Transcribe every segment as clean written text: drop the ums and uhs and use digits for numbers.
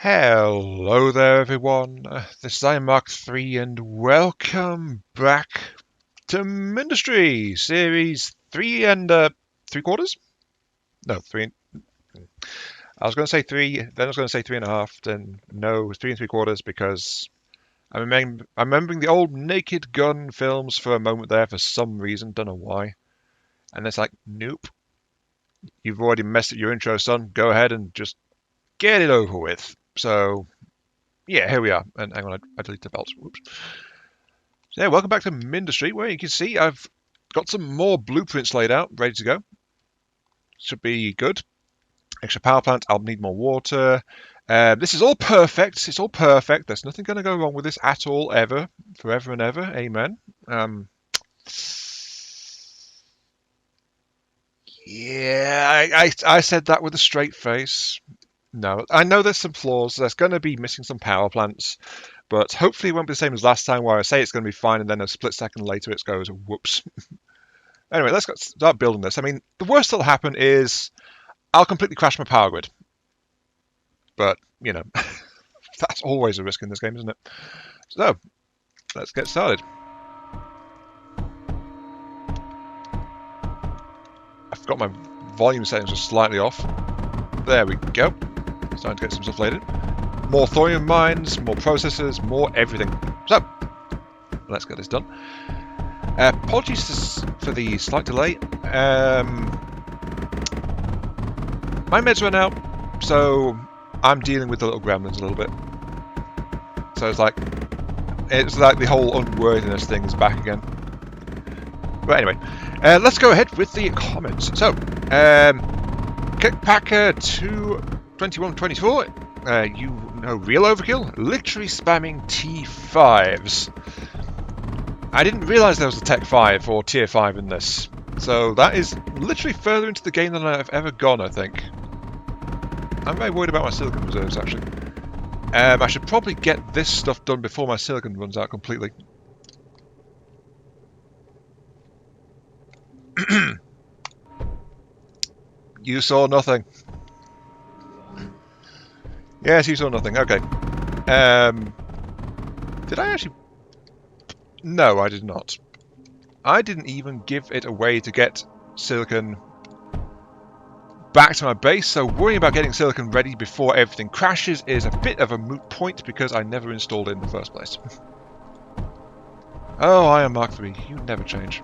Hello there everyone, this is Mark 3 and welcome back to Mindustry, Series 3 and 3/4? No, 3, I was going to say 3, then I was going to say 3.5, then no, 3 3/4 because I'm remembering the old Naked Gun films for a moment there for some reason, don't know why, and it's like, nope, you've already messed up your intro son, go ahead and just get it over with. So yeah, here we are. And hang on, I deleted the belts. Whoops. So yeah, welcome back to Mindustry, where you can see I've got some more blueprints laid out, ready to go. Should be good. Extra power plant. I'll need more water. This is all perfect. It's all perfect. There's nothing going to go wrong with this at all, ever, forever and ever. Amen. Yeah, I said that with a straight face. No, I know there's some flaws. There's going to be missing some power plants. But hopefully it won't be the same as last time where I say it's going to be fine and then a split second later it goes, whoops. Anyway, let's start building this. I mean, the worst that'll happen is I'll completely crash my power grid. But, you know, that's always a risk in this game, isn't it? So, let's get started. I've got my volume settings just slightly off. There we go. Starting to get some stuff laid in. More thorium mines, more processors, more everything. So, let's get this done. Apologies for the slight delay. My meds ran out, so I'm dealing with the little gremlins a little bit. So it's like the whole unworthiness thing is back again. But anyway, let's go ahead with the comments. So, Kickpacker 22124, you know, real overkill, literally spamming T5s. I didn't realise there was a Tech 5 or Tier 5 in this, so that is literally further into the game than I've ever gone, I think. I'm very worried about my silicon reserves, actually. I should probably get this stuff done before my silicon runs out completely. You saw nothing. Yes, you saw nothing. Okay. Did I actually... No, I did not. I didn't even give it a way to get silicon back to my base, so worrying about getting silicon ready before everything crashes is a bit of a moot point because I never installed it in the first place. Oh, I am Mark 3. You never change.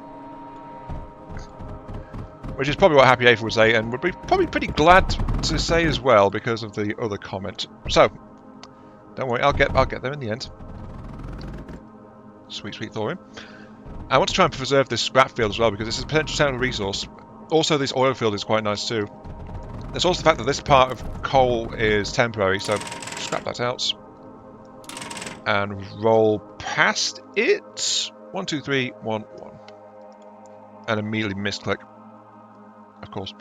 Which is probably what Happy Aether would say, and would be probably pretty glad to say as well because of the other comment. So, don't worry, I'll get there in the end. Sweet, sweet thorium. I want to try and preserve this scrap field as well because this is a potential technical resource. Also, this oil field is quite nice too. There's also the fact that this part of coal is temporary, so scrap that out. And roll past it. 1, 2, 3, 1, 1. And immediately misclick. Of course.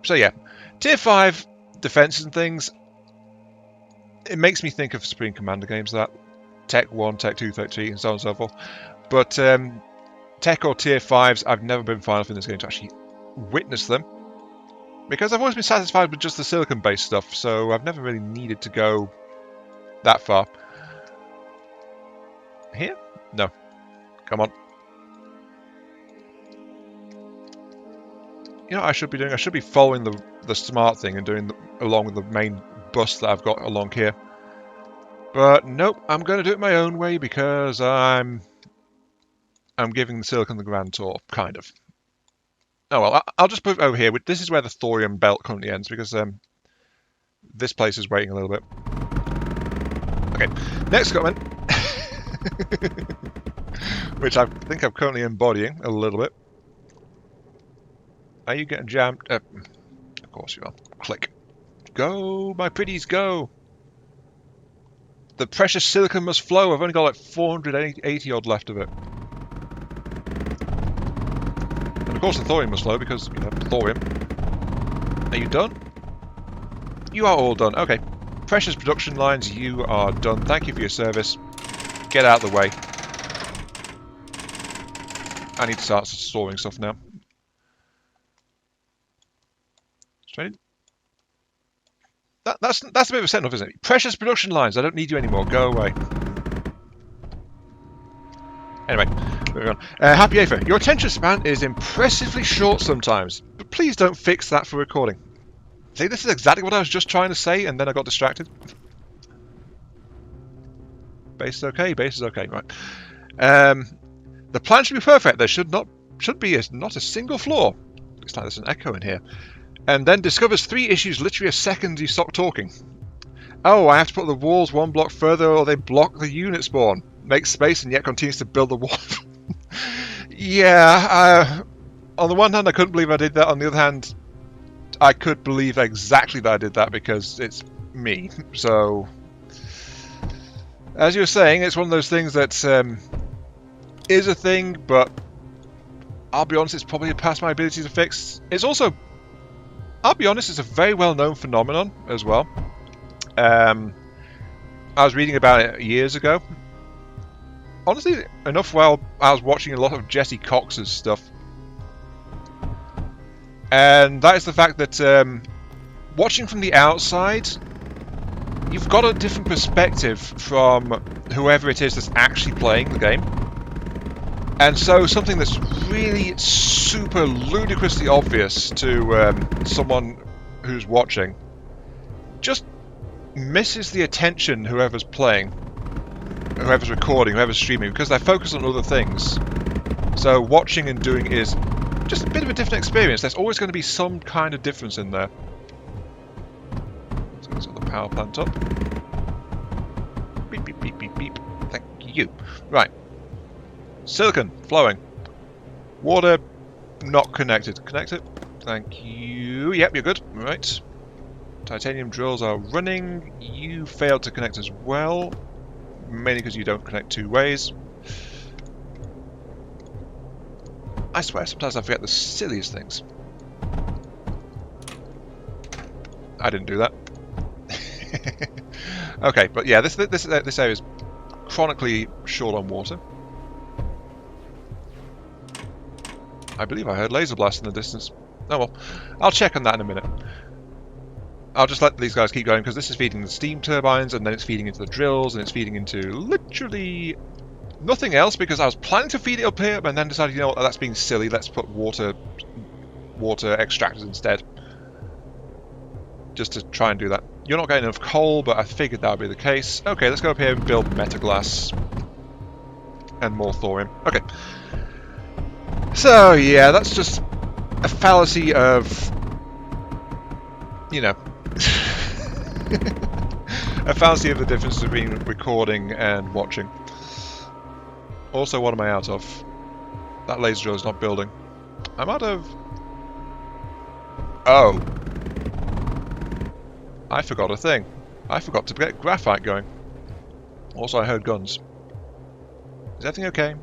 So yeah, Tier 5 defenses and things. It makes me think of Supreme Commander games, that. Tech 1, Tech 2, Tech 3, and so on and so forth. But Tech or Tier 5s, I've never been far enough in this game to actually witness them. Because I've always been satisfied with just the silicon-based stuff, so I've never really needed to go that far. Here? No. Come on. You know what I should be doing? I should be following the smart thing and doing along with the main bus that I've got along here. But nope, I'm going to do it my own way because I'm giving the silicon the grand tour, kind of. Oh well, I'll just put it over here. This is where the thorium belt currently ends because this place is waiting a little bit. Okay, next comment, which I think I'm currently embodying a little bit. Are you getting jammed? Of course you are. Click. Go, my pretties, go! The precious silicon must flow. I've only got like 480 odd left of it. And of course the thorium must flow because, you know, thorium. Are you done? You are all done. Okay. Precious production lines, you are done. Thank you for your service. Get out of the way. I need to start storing stuff now. Straight. That's a bit of a send-off, isn't it? Precious production lines. I don't need you anymore. Go away. Anyway, moving on. Happy Aether. Your attention span is impressively short sometimes, but please don't fix that for recording. See, this is exactly what I was just trying to say, and then I got distracted. Base is okay. Base is okay. Right. The plan should be perfect. There should be not a single flaw. Looks like there's an echo in here. And then discovers 3 issues literally a second you stop talking. Oh, I have to put the walls 1 block further or they block the unit spawn. Makes space and yet continues to build the wall. Yeah, on the one hand I couldn't believe I did that. On the other hand, I could believe exactly that I did that because it's me. So, as you were saying, it's one of those things that is a thing, but I'll be honest, it's probably past my ability to fix. It's also, I'll be honest, it's a very well-known phenomenon as well. I was reading about it years ago. Honestly enough, while I was watching a lot of Jesse Cox's stuff. And that is the fact that watching from the outside, you've got a different perspective from whoever it is that's actually playing the game. And so something that's really super ludicrously obvious to someone who's watching just misses the attention whoever's playing, whoever's recording, whoever's streaming, because they're focused on other things. So watching and doing is just a bit of a different experience. There's always going to be some kind of difference in there. So let's get the power plant up. Beep, beep, beep, beep, beep. Thank you. Right. Silicon, flowing. Water, not connected. Connect it. Thank you. Yep, you're good. Right. Titanium drills are running. You failed to connect as well. Mainly because you don't connect 2 ways. I swear, sometimes I forget the silliest things. I didn't do that. Okay, but yeah, this area is chronically short on water. I believe I heard laser blast in the distance. Oh well, I'll check on that in a minute. I'll just let these guys keep going because this is feeding the steam turbines and then it's feeding into the drills and it's feeding into literally nothing else because I was planning to feed it up here and then decided, you know what, that's being silly, let's put water extractors instead. Just to try and do that. You're not getting enough coal, but I figured that would be the case. Okay, let's go up here and build metaglass and more thorium. Okay. So yeah, that's just a fallacy of, you know, a fallacy of the difference between recording and watching. Also, what am I out of? That laser drill is not building. I'm out of... Oh. I forgot a thing. I forgot to get graphite going. Also, I heard guns. Is everything okay?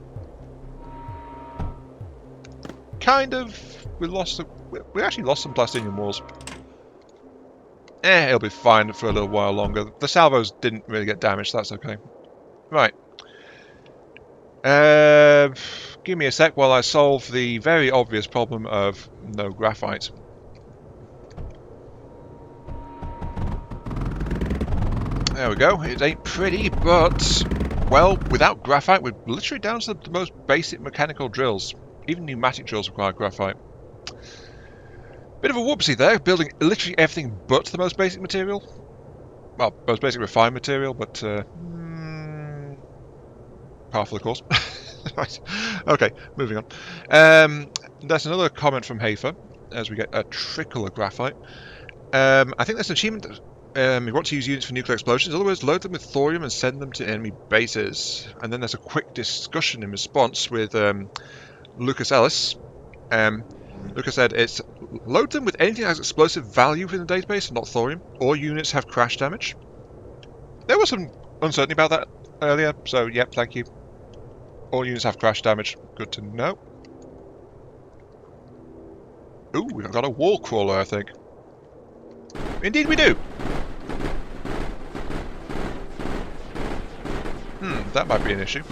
Kind of. We actually lost some plastinium walls. It'll be fine for a little while longer. The salvos didn't really get damaged, so that's okay. Right. Give me a sec while I solve the very obvious problem of no graphite. There we go. It ain't pretty, but, well, without graphite, we're literally down to the most basic mechanical drills. Even pneumatic drills require graphite. Bit of a whoopsie there, building literally everything but the most basic material. Well, most basic refined material, but half of the course. Right. Okay, moving on. That's another comment from Hafer, as we get a trickle of graphite. I think that's an achievement. We want to use units for nuclear explosions. In other words, load them with thorium and send them to enemy bases. And then there's a quick discussion in response with Lucas Ellis. Lucas said, it's load them with anything that has explosive value within the database, not thorium. All units have crash damage. There was some uncertainty about that earlier, so yep, thank you. All units have crash damage. Good to know. Ooh, we've got a wall crawler, I think. Indeed we do. That might be an issue.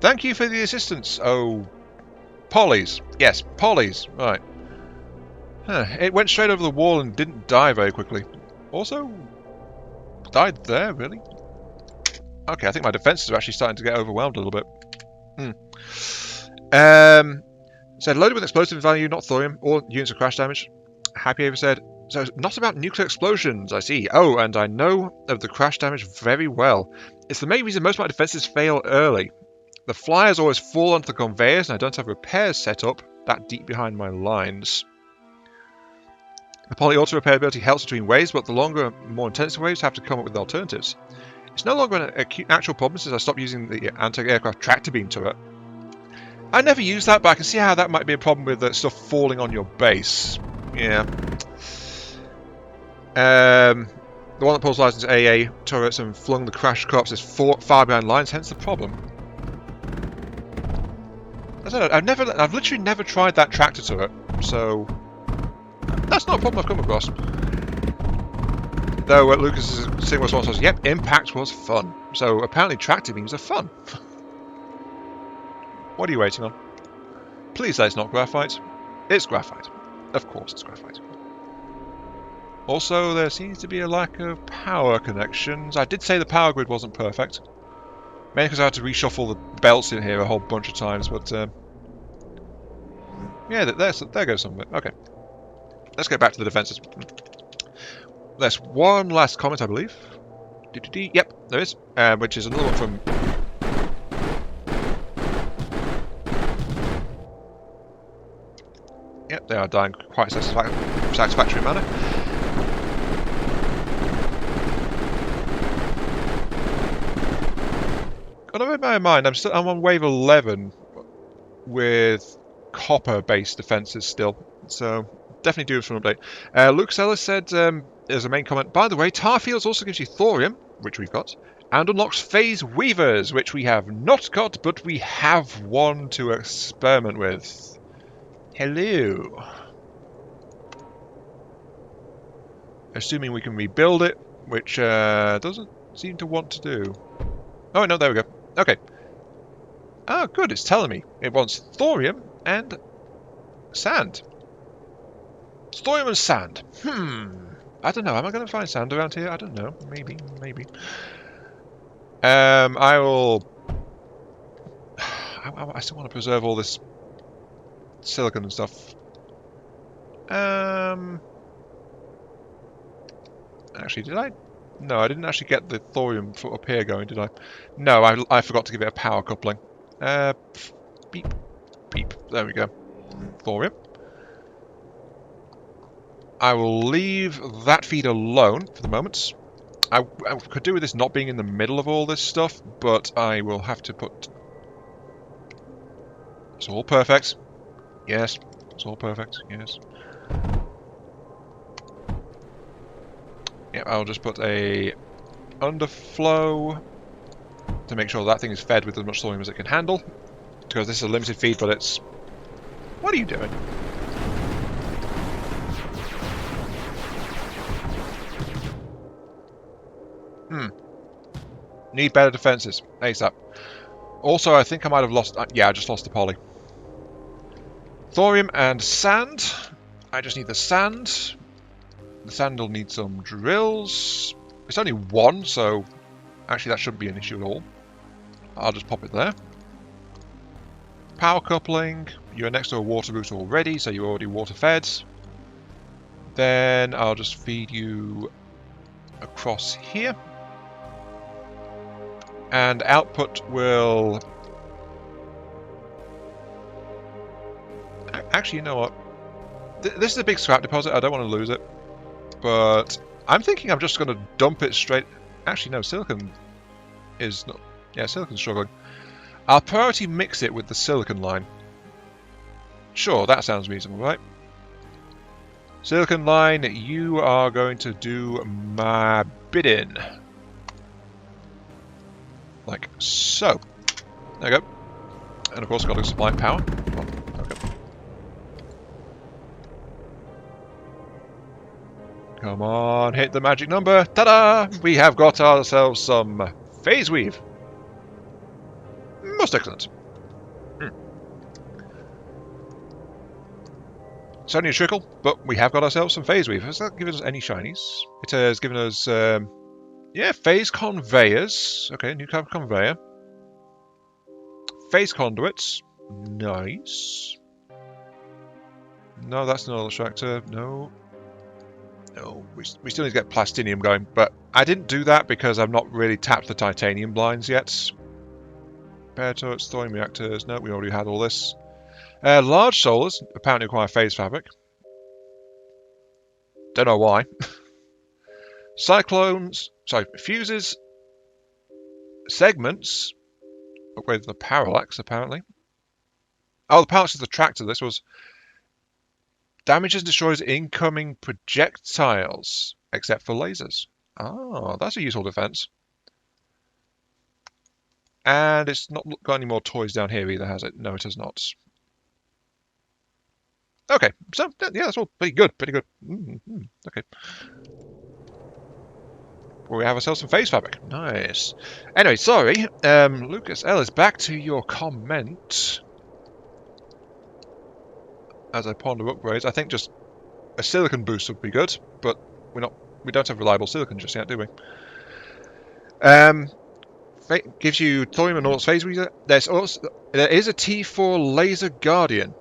Thank you for the assistance. Oh, Polys. Yes, polys. Right. Huh. It went straight over the wall and didn't die very quickly. Also, died there, really? Okay, I think my defenses are actually starting to get overwhelmed a little bit. Said loaded with explosive value, not thorium, or units of crash damage. Happy Ava said, so not about nuclear explosions, I see. Oh, and I know of the crash damage very well. It's the main reason most of my defenses fail early. The flyers always fall onto the conveyors, and I don't have repairs set up that deep behind my lines. The poly auto repair ability helps between waves, but the longer, more intensive waves have to come up with alternatives. It's no longer an actual problem since I stopped using the anti-aircraft tractor beam turret. I never use that, but I can see how that might be a problem with stuff falling on your base. Yeah. The one that pulls license AA turrets and flung the crash corpses far behind lines, hence the problem. I don't know, I've literally never tried that tractor turret, so that's not a problem I've come across. Though Lucas's single response was, yep, impact was fun. So apparently tractor beams are fun. What are you waiting on? Please say it's not graphite. It's graphite. Of course it's graphite. Also, there seems to be a lack of power connections. I did say the power grid wasn't perfect. Mainly because I had to reshuffle the belts in here a whole bunch of times, but yeah, there goes some of it. Okay. Let's get back to the defences. There's one last comment, I believe. Yep, there is. Which is another one from... Yep, they are dying quite satisfactory manner. Gotta bear in mind, I'm on wave 11 with copper-based defences still, so definitely do for an update. Luke Ellis said, as a main comment, by the way, tar fields also gives you thorium, which we've got, and unlocks phase weavers, which we have not got, but we have one to experiment with. Hello. Assuming we can rebuild it, which doesn't seem to want to do. Oh, no, there we go. Okay. Oh, good, it's telling me. It wants thorium and sand. Thorium and sand. I don't know. Am I going to find sand around here? I don't know. Maybe. I will... I still want to preserve all this silicon and stuff. Actually, did I? No, I didn't actually get the thorium up here going, did I? No, I forgot to give it a power coupling. Beep. Beep. There we go. Thorium. I will leave that feed alone for the moment. I could do with this not being in the middle of all this stuff, but I will have to put... It's all perfect. Yes. It's all perfect. Yes. Yeah, I'll just put a underflow to make sure that thing is fed with as much thorium as it can handle. Because this is a limited feed, but it's... What are you doing? Need better defenses. ASAP. Also, I think I might have lost... yeah, I just lost the poly. Thorium and sand. I just need the sand. The sand will need some drills. It's only one, so... Actually, that shouldn't be an issue at all. I'll just pop it there. Power coupling. You're next to a water route already, so you're already water fed. Then I'll just feed you across here. And output will... Actually, you know what? This is a big scrap deposit. I don't want to lose it. But I'm thinking I'm just going to dump it straight... Actually, no. Silicon is not... Yeah, silicon's struggling. I'll priority mix it with the silicon line. Sure, that sounds reasonable, right? Silicon line, you are going to do my bidding. Like so. There you go. And of course, got to supply power. Oh, okay. Come on, hit the magic number. Ta-da! We have got ourselves some phase weave. Most excellent. It's only a trickle, but we have got ourselves some phase weave. Has that given us any shinies? It has given us, yeah, phase conveyors. Okay, new type of conveyor. Phase conduits. Nice. No, that's not an extractor. No. No, we still need to get plastinium going, but I didn't do that because I've not really tapped the titanium blinds yet. Repair turrets, thorium reactors. No, we already had all this. Large solars apparently require phase fabric. Don't know why. Fuses, segments, upgrade the parallax apparently. Oh, the parallax is the tractor. This was damages and destroys incoming projectiles, except for lasers. Oh, that's a useful defense. And it's not got any more toys down here either, has it? No, it has not. Okay, so yeah, that's all pretty good, pretty good. Okay. Well, we have ourselves some phase fabric. Nice. Anyway, sorry, Lucas Ellis, back to your comment. As I ponder upgrades, I think just a silicon boost would be good, but we don't have reliable silicon just yet, do we? Gives you thorium and Naut's phase weaver. There is a T4 laser guardian.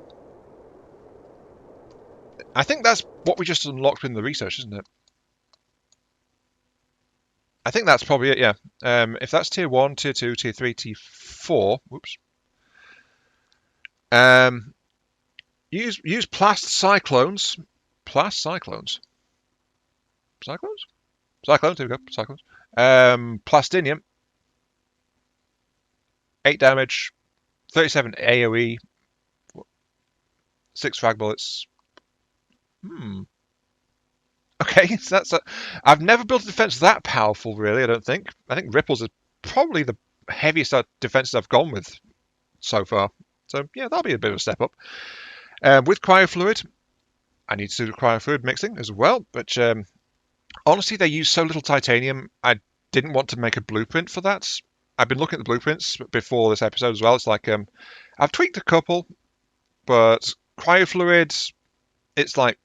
I think that's what we just unlocked in the research, isn't it? I think that's probably it, yeah. If that's tier 1, tier 2, tier 3, tier 4, whoops. Use plast cyclones. Plast cyclones. Cyclones? Cyclones, here we go. Cyclones. Plastinium. 8 damage. 37 AoE. 6 frag bullets. Okay, so that's I've never built a defense that powerful, really, I don't think. I think Ripples is probably the heaviest defenses I've gone with so far. So, yeah, that'll be a bit of a step up. With cryofluid, I need to do cryofluid mixing as well, but honestly, they use so little titanium, I didn't want to make a blueprint for that. I've been looking at the blueprints before this episode as well. It's like, I've tweaked a couple, but cryofluid, it's like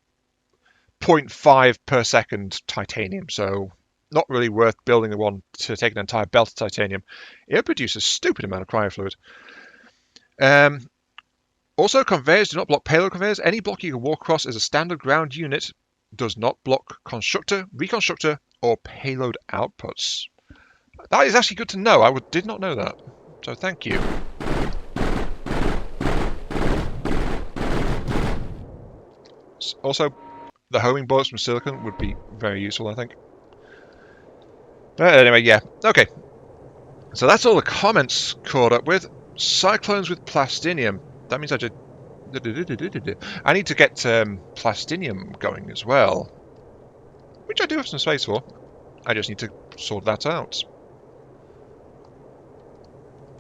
0.5 per second titanium, so not really worth building the one to take an entire belt of titanium. It'll produce a stupid amount of cryofluid. Also, conveyors do not block payload conveyors. Any block you can walk across as a standard ground unit does not block constructor, reconstructor, or payload outputs. That is actually good to know. I did not know that, so thank you. Also, the homing bullets from silicon would be very useful, I think. But anyway, yeah. Okay. So that's all the comments caught up with. Cyclones with plastinium. That means I need to get plastinium going as well. Which I do have some space for. I just need to sort that out.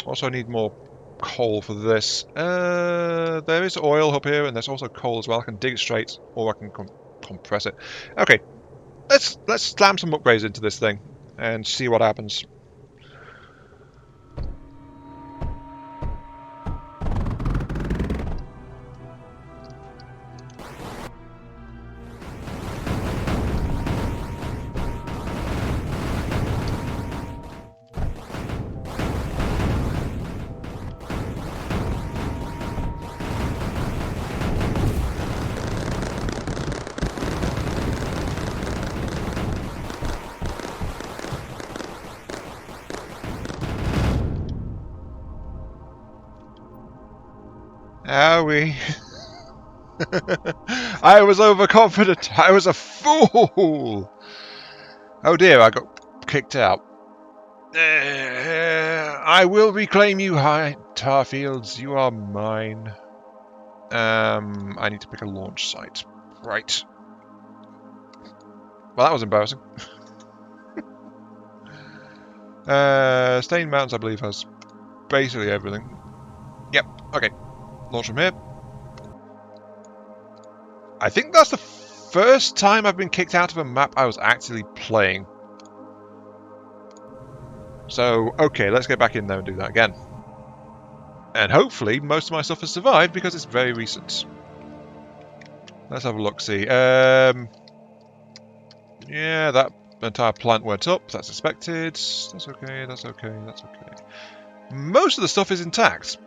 Also, I need more coal for this. There is oil up here, and there's also coal as well. I can dig it straight, or I can compress it. Okay, let's slam some upgrades into this thing and see what happens. Owie. I was overconfident. I was a fool. Oh dear, I got kicked out. I will reclaim you, High Tarfields. You are mine. I need to pick a launch site. Right. Well, that was embarrassing. Stained Mountains, I believe, has basically everything. Yep, okay. Launch from here. I think that's the first time I've been kicked out of a map I was actually playing. So, okay, let's get back in there and do that again. And hopefully most of my stuff has survived because it's very recent. Let's have a look, see. Yeah, that entire plant went up. That's expected. That's okay, that's okay, that's okay. Most of the stuff is intact.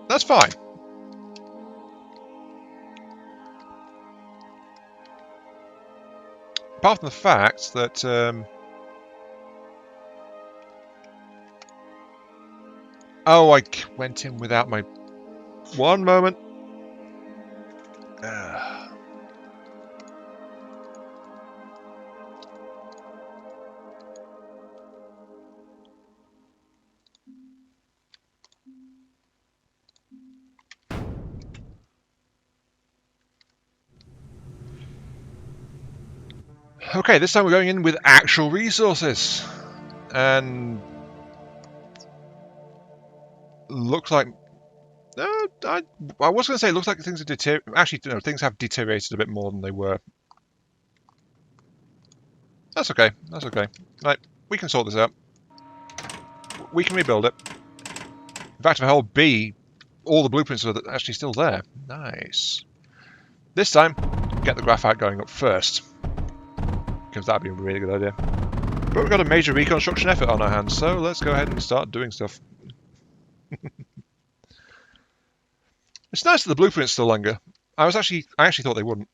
That's fine. Apart from the fact that... oh, I went in without my... One moment. Okay, this time we're going in with actual resources. And... looks like... I was going to say, it looks like things are deteriorating. Actually, no, things have deteriorated a bit more than they were. That's okay, that's okay. Right, we can sort this out. We can rebuild it. In fact, if I hold B, all the blueprints are actually still there. Nice. This time, get the graphite going up first. Because that'd be a really good idea. But we've got a major reconstruction effort on our hands, so let's go ahead and start doing stuff. It's nice that the blueprints still linger. I actually thought they wouldn't.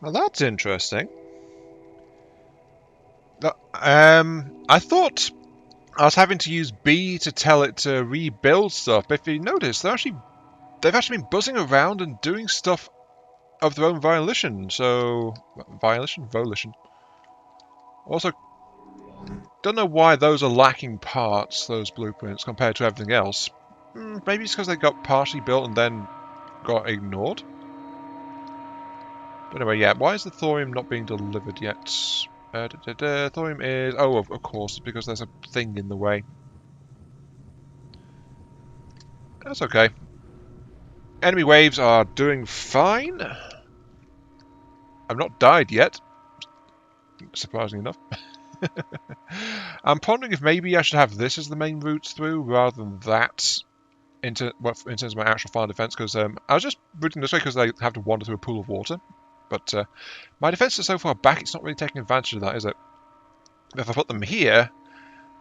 Well, that's interesting. I thought I was having to use B to tell it to rebuild stuff, but if you notice, they've actually been buzzing around and doing stuff of their own volition. So, volition. Also, don't know why those are lacking parts, those blueprints, compared to everything else. Maybe it's because they got partially built and then got ignored. But anyway, yeah, why is the thorium not being delivered yet? Thorium is... oh, of course, because there's a thing in the way. That's okay. Enemy waves are doing fine. I've not died yet, surprisingly enough. I'm pondering if maybe I should have this as the main route through rather than that in terms of my actual fire defense, because I was just routing this way because I have to wander through a pool of water. But my defense is so far back, it's not really taking advantage of that, is it? If I put them here,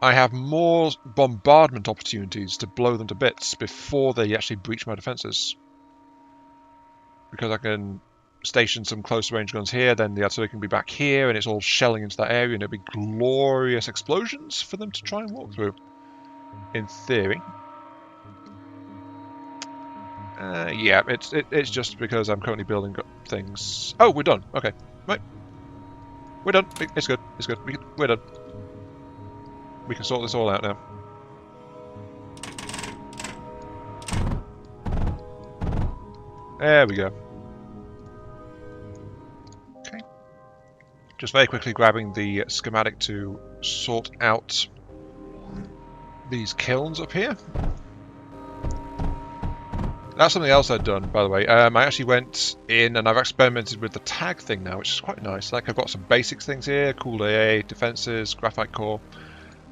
I have more bombardment opportunities to blow them to bits before they actually breach my defenses. Because I can station some close range guns here, then the artillery can be back here, and it's all shelling into that area, and it'll be glorious explosions for them to try and walk through. In theory. Yeah, it's just because I'm currently building things. Oh, we're done. Okay, right. We're done. It's good. It's good. We're done. We can sort this all out now. There we go. Okay. Just very quickly grabbing the schematic to sort out these kilns up here. That's something else I've done, by the way. I actually went in and I've experimented with the tag thing now, which is quite nice. Like, I've got some basics things here, cooled AA, defenses, graphite core.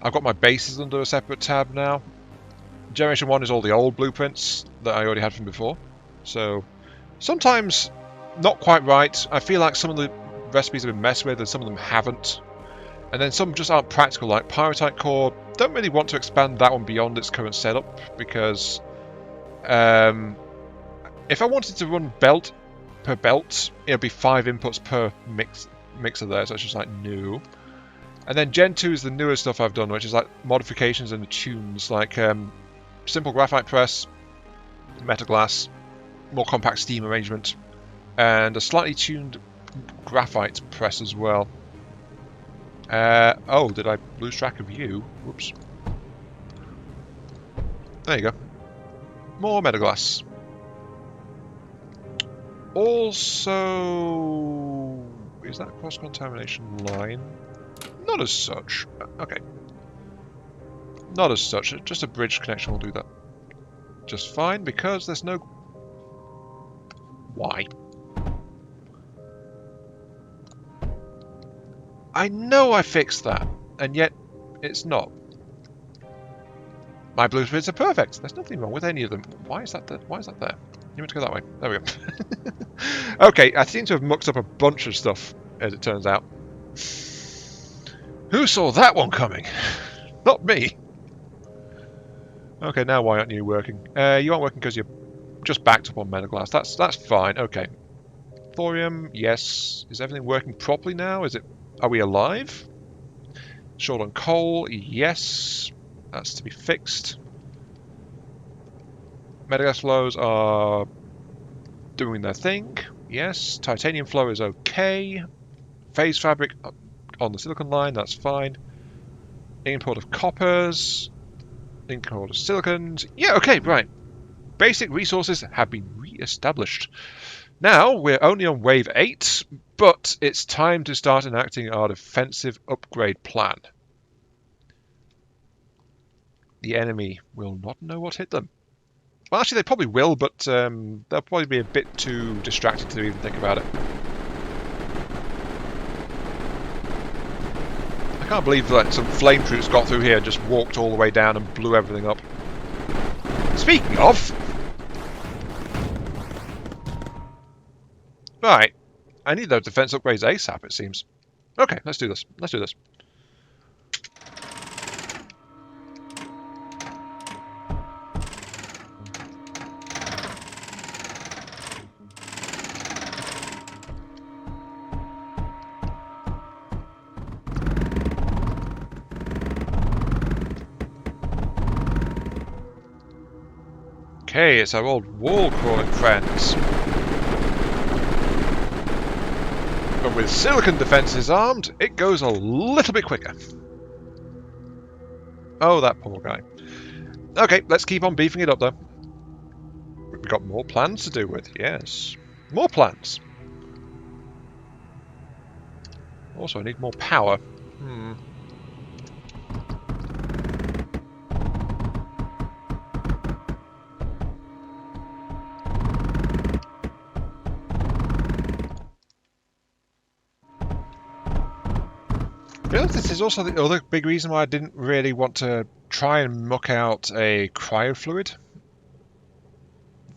I've got my bases under a separate tab now. Generation 1 is all the old blueprints that I already had from before. So, sometimes not quite right. I feel like some of the recipes have been messed with and some of them haven't. And then some just aren't practical, like Pyrite core. Don't really want to expand that one beyond its current setup, because... if I wanted to run belt per belt, it would be 5 inputs per mixer there, so it's just like new. And then Gen 2 is the newer stuff I've done, which is like modifications and the tunes, like simple graphite press, metaglass, more compact steam arrangement, and a slightly tuned graphite press as well. Oh, did I lose track of you? Whoops. There you go. More metal glass. Also, is that cross-contamination line? Not as such. Okay. Not as such. Just a bridge connection will do that just fine, because there's no... Why? I know I fixed that, and yet it's not. My blueprints are perfect. There's nothing wrong with any of them. Why is that there? Why is that there? You want to go that way? There we go. Okay, I seem to have mucked up a bunch of stuff, as it turns out. Who saw that one coming? Not me. Okay, now why aren't you working? You aren't working because you're just backed up on metal glass. That's fine. Okay. Thorium, yes. Is everything working properly now? Are we alive? Short on coal, yes. That's to be fixed. Metal gas flows are doing their thing. Yes. Titanium flow is okay. Phase fabric on the silicon line, that's fine. Import of coppers. Import of silicons. Yeah, okay, right. Basic resources have been re-established. Now, we're only on wave 8, but it's time to start enacting our defensive upgrade plan. The enemy will not know what hit them. Well, actually, they probably will, but they'll probably be a bit too distracted to even think about it. I can't believe that some flame troops got through here and just walked all the way down and blew everything up. Speaking of... Right. I need those defense upgrades ASAP, it seems. Okay, let's do this. Let's do this. Okay, it's our old wall-crawling friends. But with silicon defences armed, it goes a little bit quicker. Oh, that poor guy. Okay, let's keep on beefing it up, though. We've got more plans to do with, yes. More plans. Also, I need more power. This is also the other big reason why I didn't really want to try and muck out a cryofluid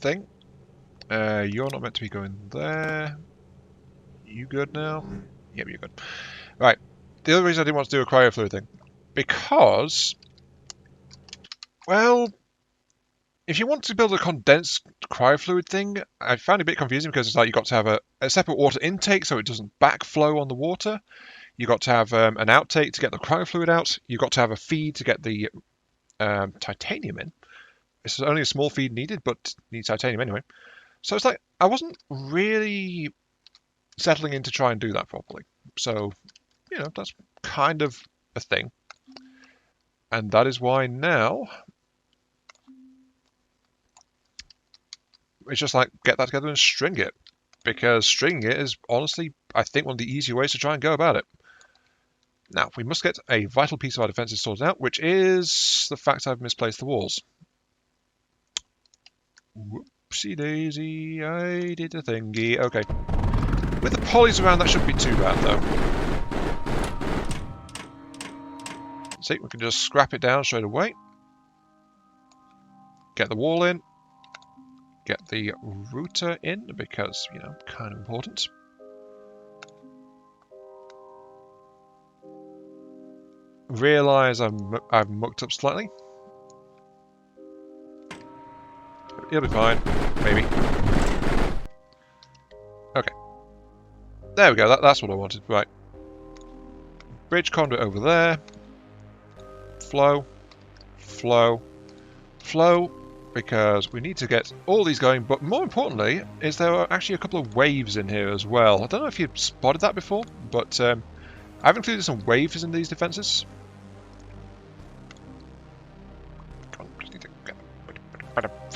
thing. You're not meant to be going there. You good now? Yep, you're good. Right. The other reason I didn't want to do a cryofluid thing, because, well, if you want to build a condensed cryofluid thing, I found it a bit confusing because it's like you've got to have a separate water intake so it doesn't backflow on the water. You've got to have an outtake to get the cryofluid out. You've got to have a feed to get the titanium in. It's only a small feed needed, but needs titanium anyway. So it's like, I wasn't really settling in to try and do that properly. So, you know, that's kind of a thing. And that is why now it's just like, get that together and string it. Because stringing it is honestly, I think, one of the easier ways to try and go about it. Now, we must get a vital piece of our defences sorted out, which is the fact I've misplaced the walls. Whoopsie daisy, I did a thingy. Okay. With the polys around, that shouldn't be too bad, though. See, we can just scrap it down straight away. Get the wall in. Get the router in, because, you know, kind of important. Realise I've mucked up slightly. It'll be fine, maybe. Okay. There we go, that's what I wanted. Right. Bridge conduit over there. Flow. Flow. Flow. Because we need to get all these going, but more importantly, is there are actually a couple of waves in here as well. I don't know if you've spotted that before, but I've included some waves in these defences.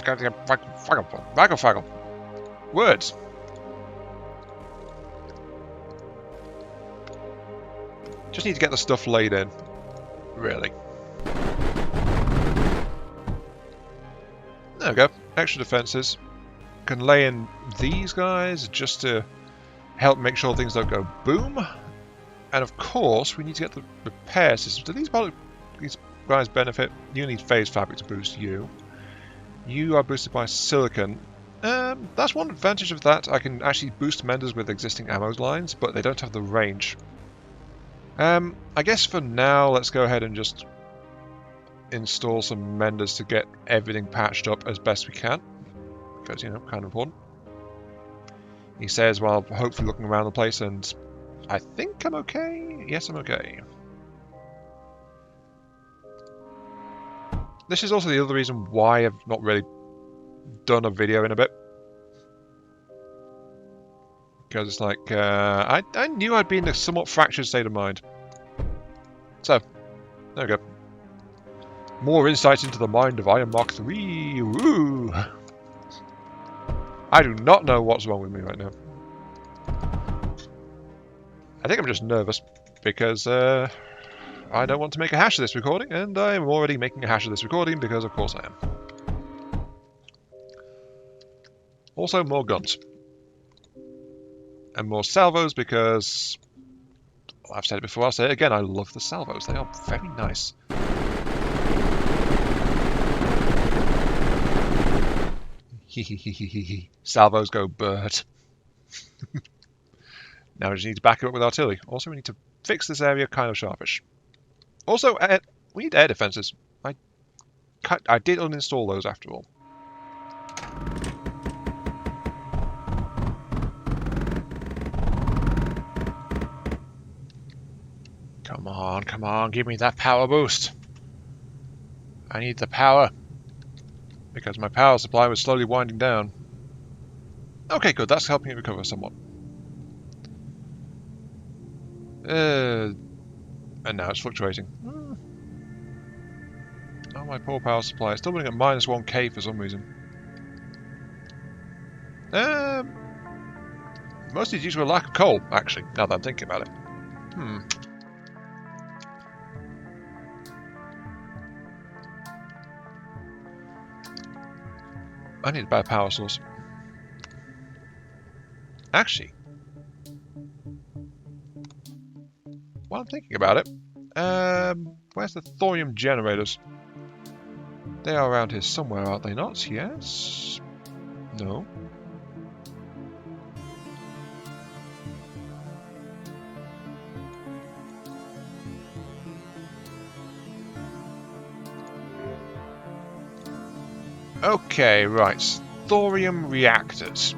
Waggle. Words. Just need to get the stuff laid in. Really. There we go. Extra defenses. Can lay in these guys just to help make sure things don't go boom. And of course, we need to get the repair systems. Do these guys benefit? You need phase fabric to boost you. You are boosted by silicon. That's one advantage of that. I can actually boost menders with existing ammo lines, but they don't have the range. I guess for now, let's go ahead and just install some menders to get everything patched up as best we can. Because, you know, kind of important. He says while hopefully looking around the place, and I think I'm okay. Yes, I'm okay. This is also the other reason why I've not really done a video in a bit. Because it's like, I knew I'd be in a somewhat fractured state of mind. So, there we go. More insight into the mind of Iron Mark III. Woo! I do not know what's wrong with me right now. I think I'm just nervous because I don't want to make a hash of this recording, and I am already making a hash of this recording because of course I am. Also more guns. And more salvos because, well, I've said it before, I'll say it again, I love the salvos. They are very nice. Salvos go bird. Now we just need to back it up with artillery. Also, we need to fix this area kind of sharpish. Also, we need air defenses. I did uninstall those after all. Come on, give me that power boost. I need the power. Because my power supply was slowly winding down. Okay, good, that's helping it recover somewhat. And now it's fluctuating. Oh, my poor power supply. It's still running at -1k for some reason. Mostly due to a lack of coal, actually, now that I'm thinking about it. I need a better power source. Actually, while I'm thinking about it, where's the thorium generators? They are around here somewhere, aren't they not? Yes? No? Okay, right. Thorium reactors.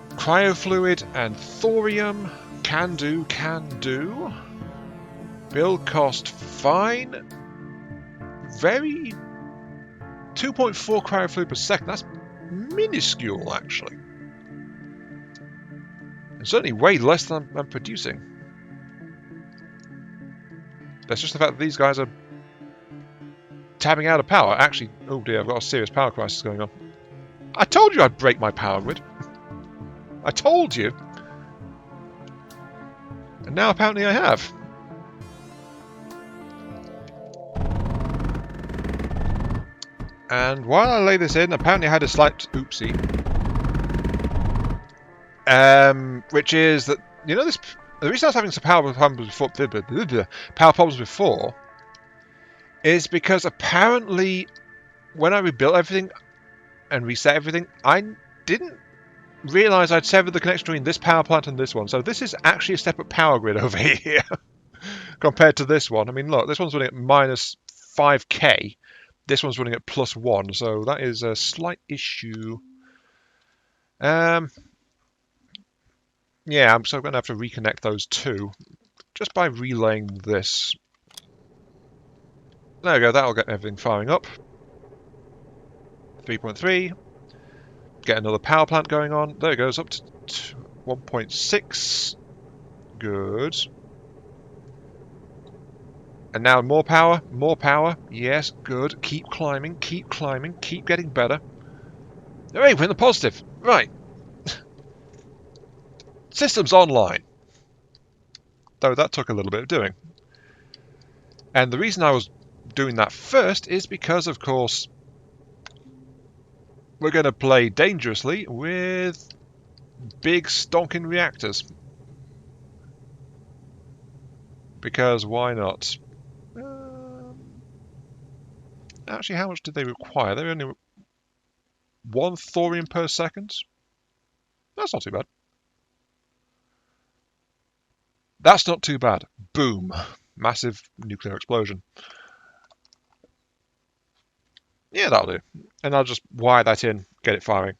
Cryofluid and thorium. Can do, can do. Build cost fine. Very... 2.4 cryofluid per second. That's minuscule, actually. And certainly way less than I'm producing. That's just the fact that these guys are tabbing out of power. Actually, oh dear, I've got a serious power crisis going on. I told you I'd break my power grid. I told you. And now apparently I have. And while I lay this in, apparently I had a slight oopsie. Which is that, you know, the reason I was having some power problems before is because apparently when I rebuilt everything and reset everything, I didn't realise I'd severed the connection between this power plant and this one. So this is actually a separate power grid over here compared to this one. I mean, look, this one's running at -5k. This one's running at +1, so that is a slight issue. Yeah, so I'm going to have to reconnect those two just by relaying this. There we go, that'll get everything firing up. 3.3. Get another power plant going on. There it goes, up to 1.6. Good. And now more power, more power. Yes, good. Keep climbing, keep getting better. Hooray, we're in the positive. Right. Systems online. Though that took a little bit of doing. And the reason I was doing that first is because, of course, we're going to play dangerously with big stonking reactors. Because why not? Actually, how much did they require? They only 1 thorium per second? That's not too bad. That's not too bad. Boom. Massive nuclear explosion. Yeah, that'll do. And I'll just wire that in, get it firing.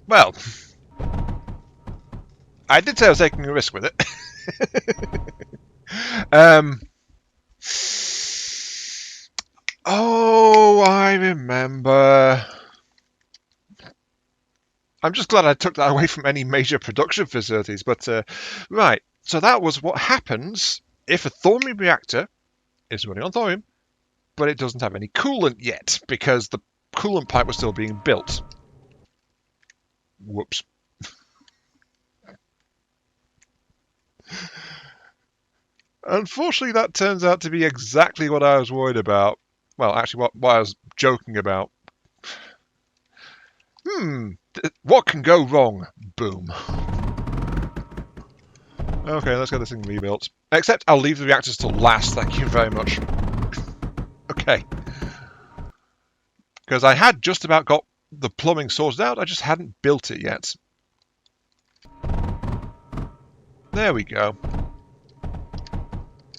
Well, I did say I was taking a risk with it. Oh, I remember. I'm just glad I took that away from any major production facilities. But, right, so that was what happens if a thorium reactor is running on thorium, but it doesn't have any coolant yet, because the coolant pipe was still being built. Whoops. Unfortunately, that turns out to be exactly what I was worried about. Well, actually, what I was joking about. What can go wrong? Boom. Okay, let's get this thing rebuilt. Except I'll leave the reactors till last, thank you very much. Okay. Because I had just about got the plumbing sorted out, I just hadn't built it yet. There we go.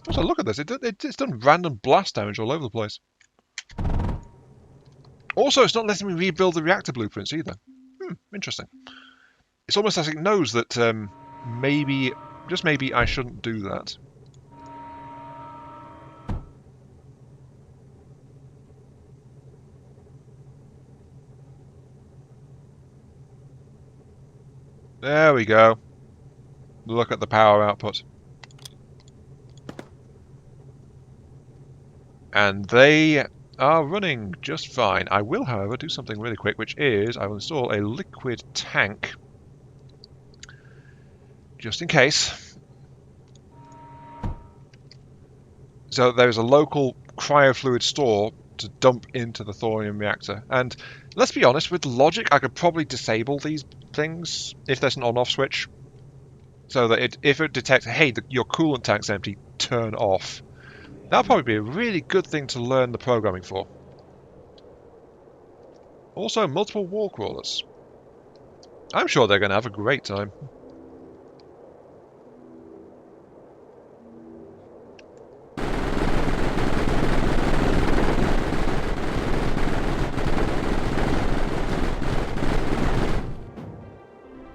Also, look at this. It's done random blast damage all over the place. Also, it's not letting me rebuild the reactor blueprints either. Interesting. It's almost as it knows that maybe, just maybe, I shouldn't do that. There we go. Look at the power output. And they are running just fine. I will, however, do something really quick, which is I will install a liquid tank. Just in case. So there's a local cryofluid store to dump into the thorium reactor. And let's be honest, with logic, I could probably disable these things if there's an on-off switch. So that if it detects, hey, your coolant tank's empty, turn off. That'll probably be a really good thing to learn the programming for. Also, multiple wall crawlers. I'm sure they're going to have a great time.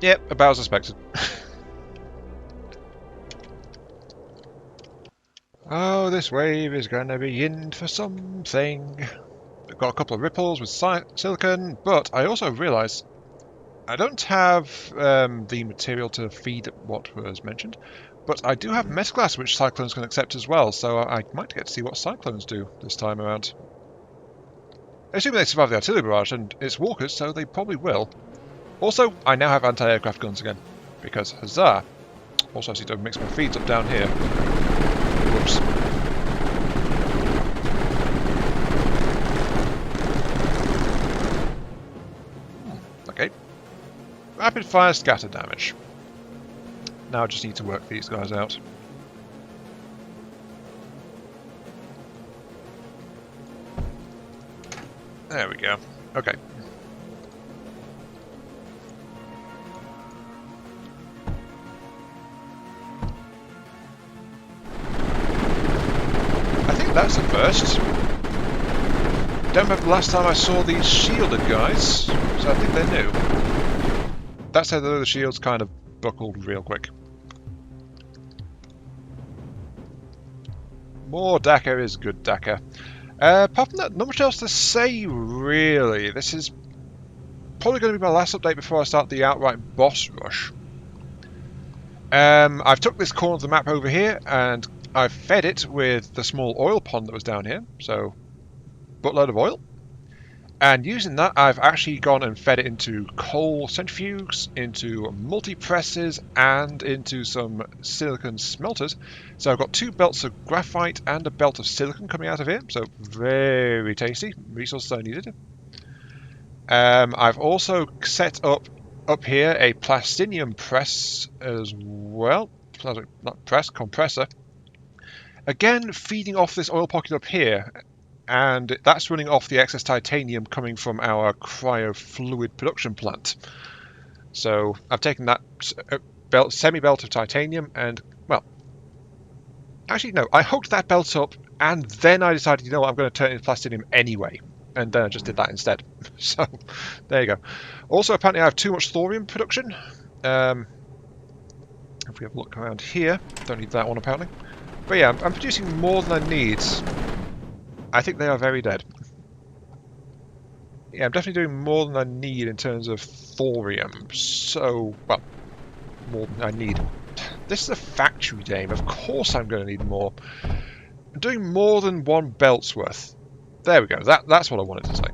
Yep, about as expected. Oh, this wave is going to be in for something. We've got a couple of ripples with silicon, but I also realised I don't have the material to feed what was mentioned, but I do have metaglass which cyclones can accept as well, so I might get to see what cyclones do this time around. I assume they survive the artillery barrage, and it's walkers, so they probably will. Also, I now have anti-aircraft guns again, because huzzah! Also, I need to mix my feeds up down here. Whoops. Okay. Rapid fire scatter damage. Now I just need to work these guys out. There we go. Okay. I think that's the first. Don't remember the last time I saw these shielded guys, so I think they're new. That's how the shields kind of buckled real quick. More Dakar is good Dakar. Apart from that, not much else to say, really. This is probably going to be my last update before I start the outright boss rush. I've took this corner of the map over here, and I've fed it with the small oil pond that was down here, so buttload of oil. And using that, I've actually gone and fed it into coal centrifuges, into multi-presses, and into some silicon smelters. So I've got 2 belts of graphite and a belt of silicon coming out of here, so very tasty. Resources I needed. I've also set up here a plastinium press as well. Not press, compressor. Again, feeding off this oil pocket up here. And that's running off the excess titanium coming from our cryo fluid production plant. So I've taken that semi-belt of titanium and, well, actually no, I hooked that belt up and then I decided, you know what, I'm going to turn it into plastinium anyway. And then I just did that instead. So there you go. Also, apparently I have too much thorium production. If we have a look around here, don't need that one apparently. But yeah, I'm producing more than I need. I think they are very dead. Yeah, I'm definitely doing more than I need in terms of thorium. So, well, more than I need. This is a factory game. Of course I'm going to need more. I'm doing more than 1 belt's worth. There we go. That's what I wanted to say.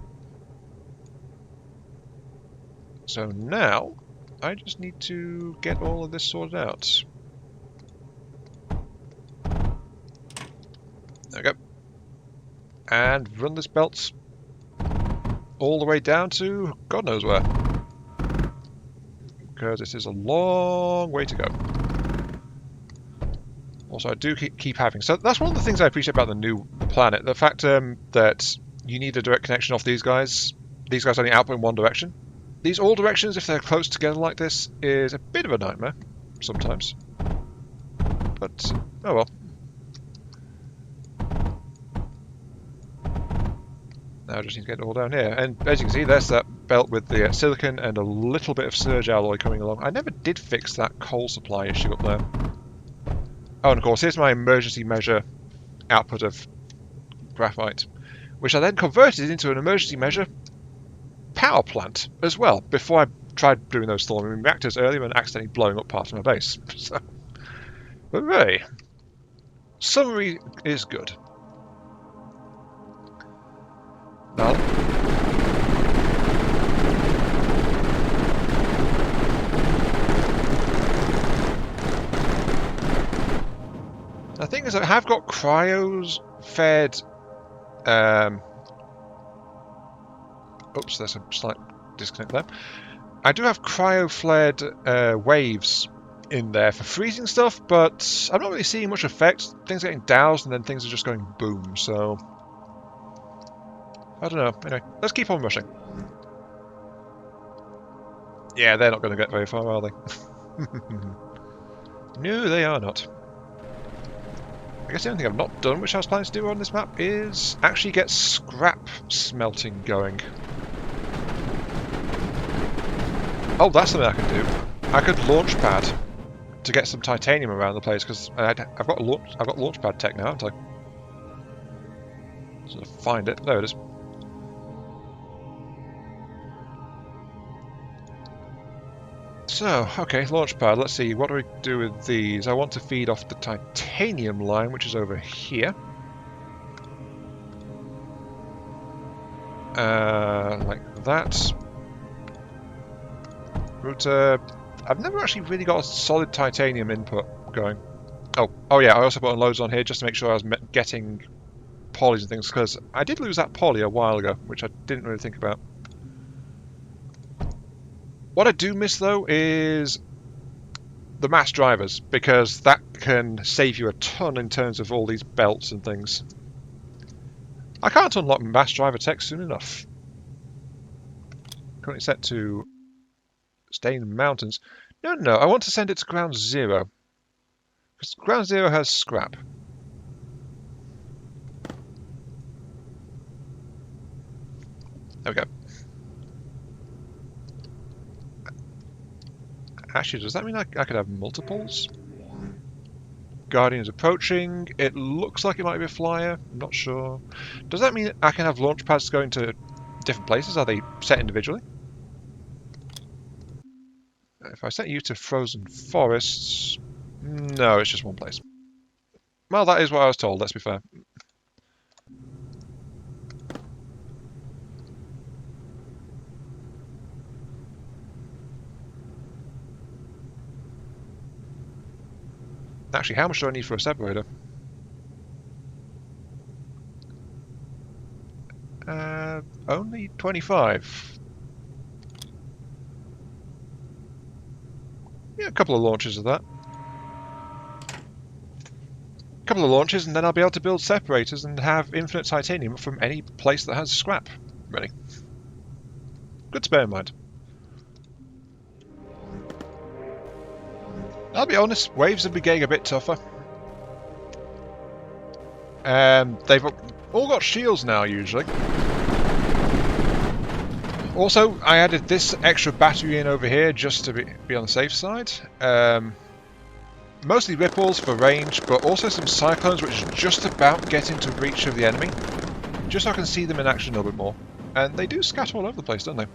So now, I just need to get all of this sorted out. There we go. And run this belt all the way down to God knows where. Because this is a long way to go. Also, I do keep having... So that's one of the things I appreciate about the new planet. The fact that you need a direct connection off these guys. These guys only output in one direction. These all directions, if they're close together like this, is a bit of a nightmare sometimes. But, oh well. Now I just need to get it all down here. And as you can see, there's that belt with the silicon and a little bit of surge alloy coming along. I never did fix that coal supply issue up there. Oh, and of course, here's my emergency measure output of graphite, which I then converted into an emergency measure power plant as well, before I tried doing those thorium reactors earlier and accidentally blowing up part of my base. So, hooray! Summary is good. Now, the thing is, I have got cryos fed. Oops, there's a slight disconnect there. I do have cryo-flared waves in there for freezing stuff, but I'm not really seeing much effect. Things are getting doused and then things are just going boom, so... I don't know. Anyway, let's keep on rushing. Yeah, they're not going to get very far, are they? No, they are not. I guess the only thing I've not done, which I was planning to do on this map, is actually get scrap smelting going. Oh, that's something I can do. I could launch pad to get some titanium around the place, because I've got launch pad tech now, haven't I? So find it. There it is. So, okay, launch pad. Let's see, what do we do with these? I want to feed off the titanium line, which is over here. Like that. Router. I've never actually really got a solid titanium input going. Oh yeah, I also put loads on here just to make sure I was getting polys and things, because I did lose that poly a while ago, which I didn't really think about. What I do miss, though, is the mass drivers, because that can save you a ton in terms of all these belts and things. I can't unlock mass driver tech soon enough. Currently set to stay in the mountains. No, I want to send it to ground zero. Because ground zero has scrap. There we go. Actually, does that mean I could have multiples? Guardian is approaching. It looks like it might be a flyer. I'm not sure. Does that mean I can have launch pads going to different places? Are they set individually? If I set you to Frozen Forests... No, it's just one place. Well, that is what I was told, let's be fair. Actually, how much do I need for a separator? Only 25. Yeah, a couple of launches of that. A couple of launches, and then I'll be able to build separators and have infinite titanium from any place that has scrap ready. Good to bear in mind. I'll be honest, waves have been getting a bit tougher. They've all got shields now, usually. Also, I added this extra battery in over here just to be on the safe side. Mostly ripples for range, but also some cyclones which just about get into reach of the enemy. Just so I can see them in action a little bit more. And they do scatter all over the place, don't they?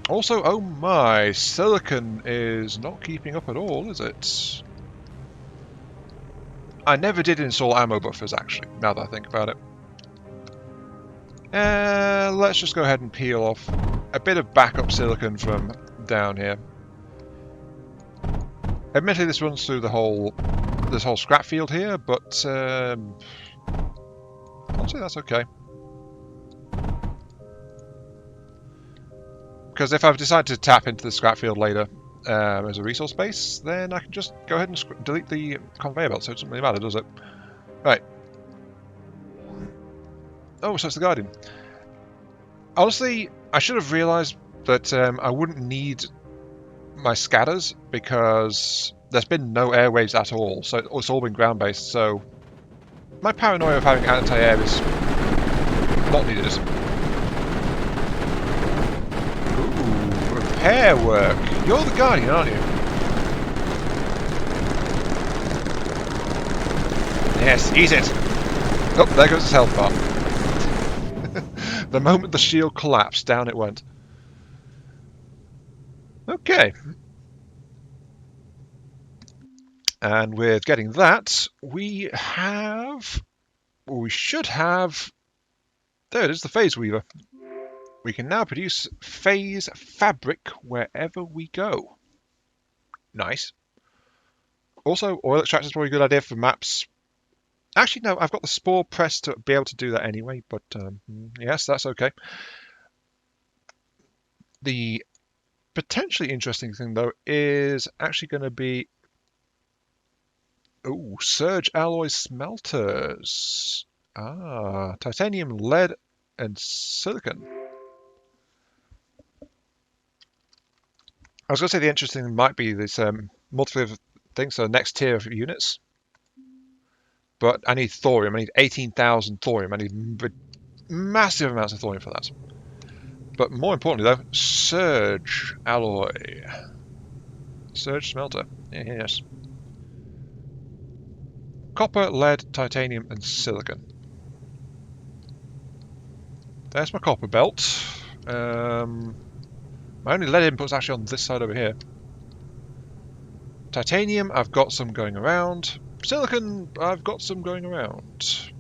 Also, oh my, silicon is not keeping up at all, is it? I never did install ammo buffers, actually, now that I think about it. Let's just go ahead and peel off a bit of backup silicon from down here. Admittedly, this runs through this whole scrap field here, but honestly, that's okay. Because if I've decided to tap into the scrap field later as a resource base, then I can just go ahead and delete the conveyor belt, so it doesn't really matter, does it? Right. Oh, so it's the Guardian. Honestly, I should have realised that I wouldn't need my scatters because there's been no airwaves at all, so it's all been ground-based, so my paranoia of having anti-air is not needed. Ooh, repair work. You're the Guardian, aren't you? Yes, eat it. Oh, there goes his health bar. The moment the shield collapsed, down it went. Okay. And with getting that, we should have, there it is, the Phase Weaver. We can now produce phase fabric wherever we go. Nice. Also, oil extractor is probably a good idea for maps. Actually, no, I've got the spore press to be able to do that anyway, but yes, that's okay. The potentially interesting thing, though, is actually going to be... Ooh, surge alloy smelters. Ah, titanium, lead, and silicon. I was going to say the interesting thing might be this multiple thing, so next tier of units. But I need thorium. I need 18,000 thorium. I need massive amounts of thorium for that. But more importantly, though, surge alloy. Surge smelter. Yes. Copper, lead, titanium, and silicon. There's my copper belt. My only lead input's actually on this side over here. Titanium, I've got some going around. Silicon, I've got some going around.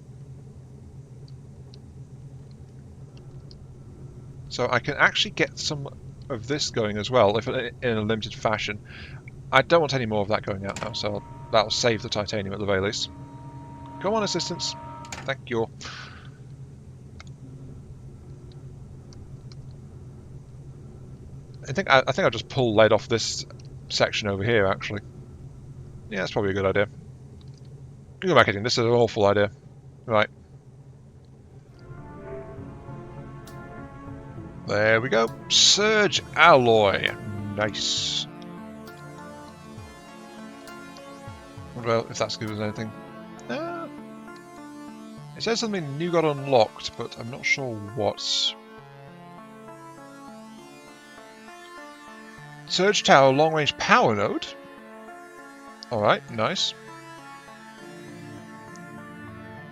So I can actually get some of this going as well, if in a limited fashion. I don't want any more of that going out now, so that'll save the titanium at the very least. Come on, assistants. Thank you. I think I'll just pull lead off this section over here, actually. Yeah, that's probably a good idea. Go back in. This is an awful idea. Right. There we go. Surge alloy. Nice. Well, if that's good as anything. It says something new got unlocked, but I'm not sure what. Surge tower long range power node. Alright, nice.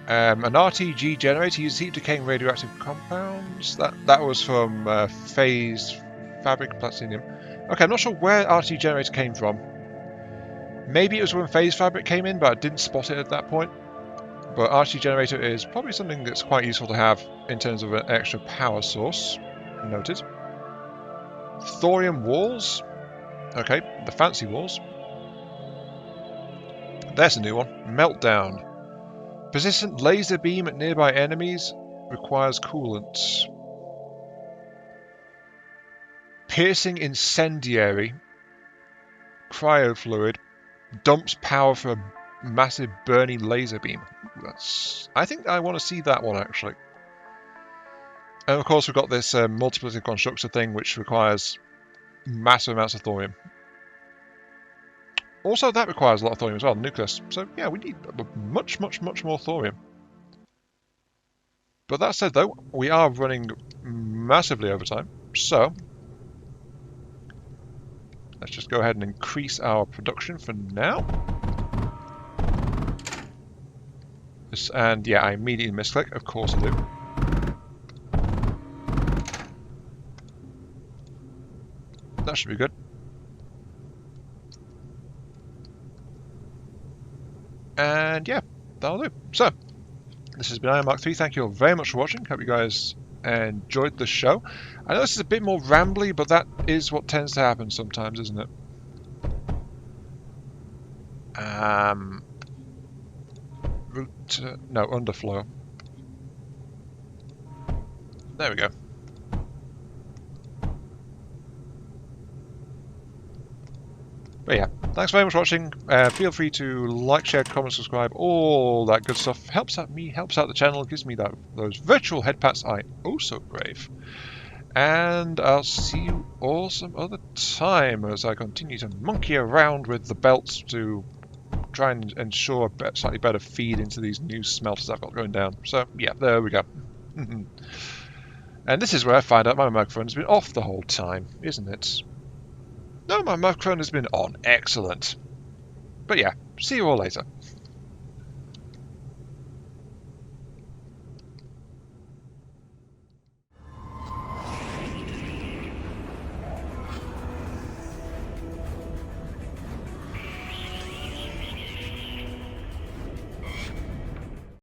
An RTG generator uses heat decaying radioactive compounds. That was from phase fabric platinum. Okay, I'm not sure where RTG generator came from. Maybe it was when phase fabric came in, but I didn't spot it at that point. But RTG generator is probably something that's quite useful to have in terms of an extra power source. Noted. Thorium walls. Okay, the fancy walls. There's a new one. Meltdown. Persistent laser beam at nearby enemies requires coolant. Piercing incendiary. Cryofluid. Dumps power for a massive burning laser beam. I think I want to see that one actually. And of course we've got this multiplicative constructor thing which requires massive amounts of thorium. Also, that requires a lot of thorium as well, the nucleus. So yeah, we need much more thorium. But that said though, we are running massively over time. So let's just go ahead and increase our production for now. And yeah, I immediately misclick. Of course I do. That should be good. And yeah, that'll do. So, this has been Iron Mark 3. Thank you all very much for watching. Hope you guys enjoyed the show. I know this is a bit more rambly, but that is what tends to happen sometimes, isn't it? No, underflow. There we go. But yeah, thanks very much for watching. Feel free to like, share, comment, subscribe, all that good stuff. Helps out me, helps out the channel, gives me those virtual head pats I oh so crave. And I'll see you all some other time as I continue to monkey around with the belts to try and ensure a slightly better feed into these new smelters I've got going down. So yeah, there we go. And this is where I find out my microphone has been off the whole time, isn't it? No, my microphone has been on. Excellent. But yeah, see you all later.